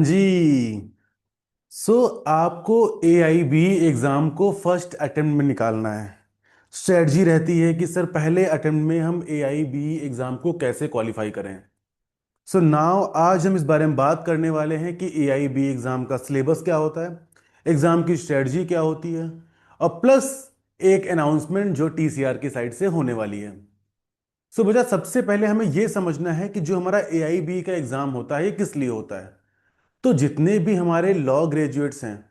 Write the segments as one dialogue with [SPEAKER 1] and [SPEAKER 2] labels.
[SPEAKER 1] जी। आपको AIB exam को first attempt में निकालना है। स्ट्रेटजी रहती है कि सर पहले अटेम्प्ट में हम AIB एग्जाम को कैसे क्वालिफाई करें। नाउ आज हम इस बारे में बात करने वाले हैं कि AIB एग्जाम का सिलेबस क्या होता है, एग्जाम की स्ट्रेटजी क्या होती है, और प्लस एक अनाउंसमेंट जो TCR की साइड से होने वाली है। बेटा सबसे पहले हमें यह समझना है कि जो हमारा AIB का एग्जाम होता है ये किस लिए होता है। तो जितने भी हमारे लॉ ग्रेजुएट्स हैं,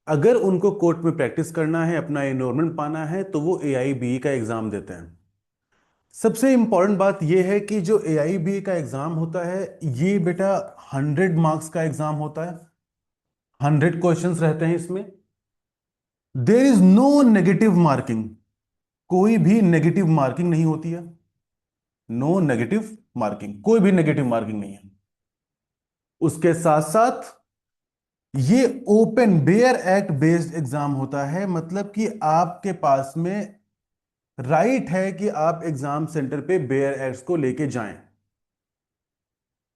[SPEAKER 1] अगर उनको कोर्ट में प्रैक्टिस करना है, अपना एनरोलमेंट पाना है, तो वो AIB का एग्जाम देते हैं। सबसे इंपॉर्टेंट बात यह है कि जो AIB का एग्जाम होता है ये बेटा 100 मार्क्स का एग्जाम होता है। 100 क्वेश्चंस रहते हैं इसमें। There is no negative marking. कोई भी नेगेटिव मार्किंग नहीं होती है। नो नेगेटिव मार्किंग, कोई भी नेगेटिव मार्किंग नहीं है। उसके साथ साथ ये open bare act based exam होता है, मतलब कि आपके पास में राइट है कि आप एग्जाम सेंटर पे बेयर एक्ट्स को लेके जाएं।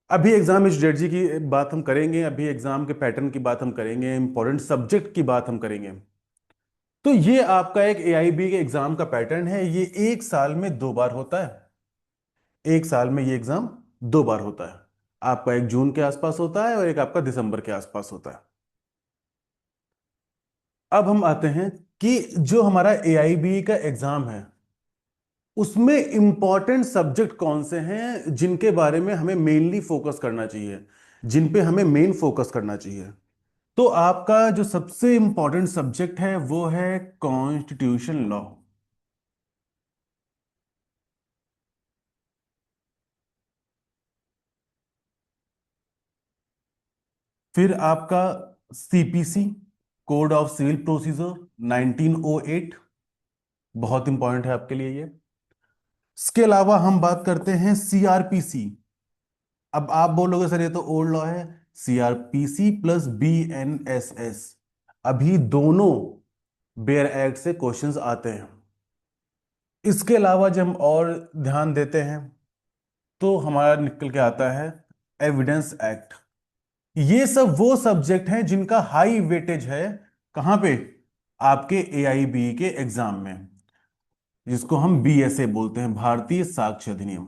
[SPEAKER 1] अभी एग्जाम स्ट्रेटजी की बात हम करेंगे, अभी एग्जाम के पैटर्न की बात हम करेंगे, इंपॉर्टेंट सब्जेक्ट की बात हम करेंगे। तो ये आपका एक AIB के एग्जाम का पैटर्न है। ये एक साल में 2 बार होता है। एक साल में ये एग्जाम 2 बार होता है। आपका एक जून के आसपास होता है और एक आपका दिसंबर के आसपास होता है। अब हम आते हैं कि जो हमारा AIB का एग्जाम है उसमें इंपॉर्टेंट सब्जेक्ट कौन से हैं जिनके बारे में हमें मेनली फोकस करना चाहिए, जिन पे हमें मेन फोकस करना चाहिए। तो आपका जो सबसे इंपॉर्टेंट सब्जेक्ट है वो है कॉन्स्टिट्यूशन लॉ। फिर आपका CPC, code of civil procedure 1908, बहुत इंपॉर्टेंट है आपके लिए ये। इसके अलावा हम बात करते हैं CRPC। अब आप बोलोगे सर ये तो ओल्ड लॉ है। CRPC प्लस BNSS, अभी दोनों बेयर एक्ट से क्वेश्चंस आते हैं। इसके अलावा जब हम और ध्यान देते हैं तो हमारा निकल के आता है एविडेंस एक्ट। ये सब वो सब्जेक्ट हैं जिनका हाई वेटेज है। कहां पे? आपके AIB के एग्जाम में, जिसको हम BSA बोलते हैं, भारतीय साक्ष्य अधिनियम।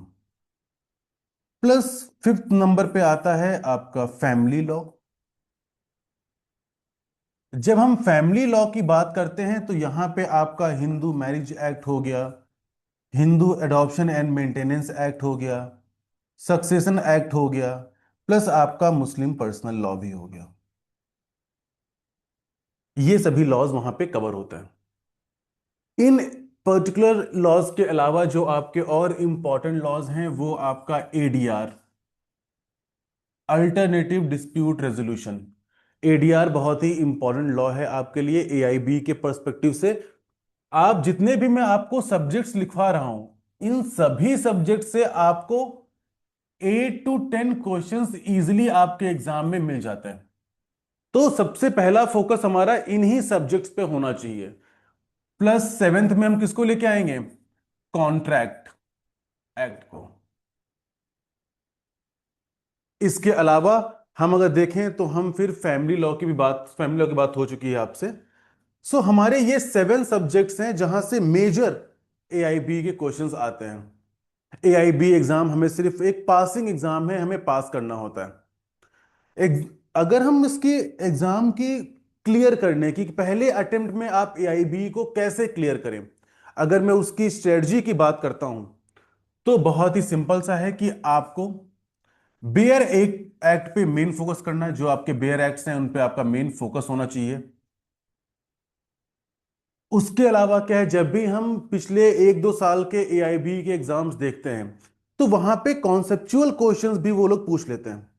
[SPEAKER 1] प्लस फिफ्थ नंबर पे आता है आपका फैमिली लॉ। जब हम फैमिली लॉ की बात करते हैं तो यहां पे आपका हिंदू मैरिज एक्ट हो गया, Hindu adoption and maintenance act हो गया, सक्सेशन एक्ट हो गया, प्लस आपका मुस्लिम पर्सनल लॉ भी हो गया। ये सभी लॉज वहां पे कवर होते हैं। इन पर्टिकुलर लॉज के अलावा जो आपके और इंपॉर्टेंट लॉज हैं वो आपका ADR, alternative dispute resolution. ADR बहुत ही इंपॉर्टेंट लॉ है आपके लिए AIB के पर्सपेक्टिव से। आप जितने भी मैं आपको सब्जेक्ट्स लिखवा रहा हूं, इन सभी सब्जेक्ट से आपको 8 to 10 क्वेश्चंस इजीली आपके एग्जाम में मिल जाते हैं। तो सबसे पहला फोकस हमारा इन्हीं सब्जेक्ट्स पे होना चाहिए। प्लस सेवेंथ में हम किसको लेके आएंगे? कॉन्ट्रैक्ट एक्ट को। इसके अलावा हम अगर देखें तो हम फिर फैमिली लॉ की बात हो चुकी है आपसे। हमारे ये 7 सब्जेक्ट्स हैं जहां से मेजर AIB के क्वेश्चंस आते हैं। AIB एग्जाम हमें सिर्फ एक पासिंग एग्जाम है, हमें पास करना होता है। अगर हम इसके एग्जाम की क्लियर करने की पहले अटेम्प्ट में आप AIB को कैसे क्लियर करें, अगर मैं उसकी स्ट्रेटजी की बात करता हूं तो बहुत ही सिंपल सा है कि आपको बेयर एक्ट पे मेन फोकस करना है। जो आपके बेयर एक्ट्स हैं उन पे आपका मेन फोकस होना चाहिए। उसके अलावा क्या है, जब भी हम पिछले 1-2 साल के AIB के एग्जाम्स देखते हैं तो वहां पे कॉन्सेप्चुअल क्वेश्चंस भी वो लोग पूछ लेते हैं।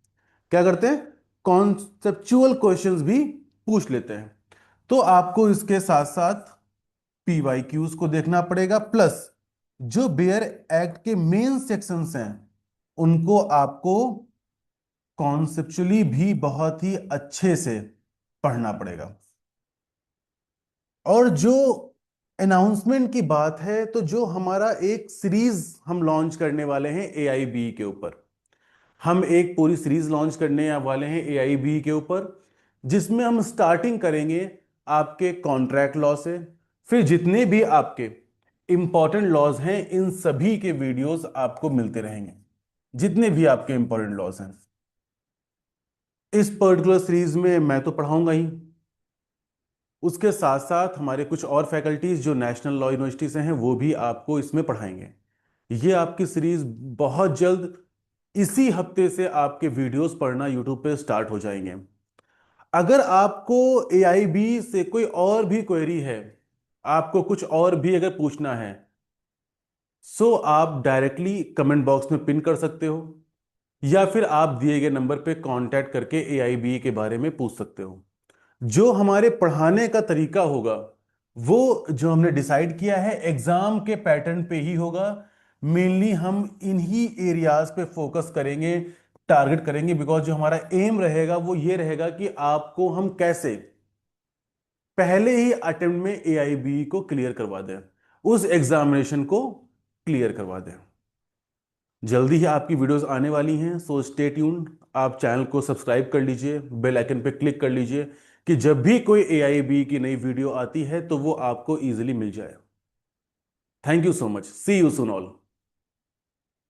[SPEAKER 1] क्या करते हैं? कॉन्सेप्चुअल क्वेश्चंस भी पूछ लेते हैं। तो आपको इसके साथ साथ PYQs को देखना पड़ेगा, प्लस जो बेयर एक्ट के मेन सेक्शंस हैं उनको आपको कॉन्सेप्चुअली भी बहुत ही अच्छे से पढ़ना पड़ेगा। और जो अनाउंसमेंट की बात है, तो जो हमारा एक सीरीज हम लॉन्च करने वाले हैं AIB के ऊपर। हम एक पूरी सीरीज लॉन्च करने वाले हैं एआईबी के ऊपर, जिसमें हम स्टार्टिंग करेंगे आपके कॉन्ट्रैक्ट लॉ से। फिर जितने भी आपके इंपॉर्टेंट लॉज हैं, इन सभी के वीडियोस आपको मिलते रहेंगे, जितने भी आपके इंपॉर्टेंट लॉज हैं। इस पर्टिकुलर सीरीज में मैं तो पढ़ाऊंगा ही, उसके साथ साथ हमारे कुछ और फैकल्टीज जो नेशनल लॉ यूनिवर्सिटी से हैं वो भी आपको इसमें पढ़ाएंगे। ये आपकी सीरीज बहुत जल्द, इसी हफ्ते से आपके वीडियोस पढ़ना यूट्यूब पे स्टार्ट हो जाएंगे। अगर आपको एआईबी से कोई और भी क्वेरी है, आपको कुछ और भी अगर पूछना है, सो आप डायरेक्टली कमेंट बॉक्स में पिन कर सकते हो, या फिर आप दिए गए नंबर पे कांटेक्ट करके एआईबी के बारे में पूछ सकते हो। जो हमारे पढ़ाने का तरीका होगा, वो जो हमने डिसाइड किया है एग्जाम के पैटर्न पे ही होगा। मेनली हम इन्हीं एरियाज पे फोकस करेंगे, टारगेट करेंगे, बिकॉज जो हमारा एम रहेगा वो ये रहेगा कि आपको हम कैसे पहले ही अटेम्प्ट में एआईबी को क्लियर करवा दें, उस एग्जामिनेशन को क्लियर करवा दें। जल्दी ही आपकी वीडियोस आने वाली हैं, सो स्टे ट्यून्ड। आप चैनल को सब्सक्राइब कर लीजिए, बेल आइकन पे क्लिक कर लीजिए कि जब भी कोई एआईबी की नई वीडियो आती है तो वो आपको इजीली मिल जाए। Thank you so much, see you soon all.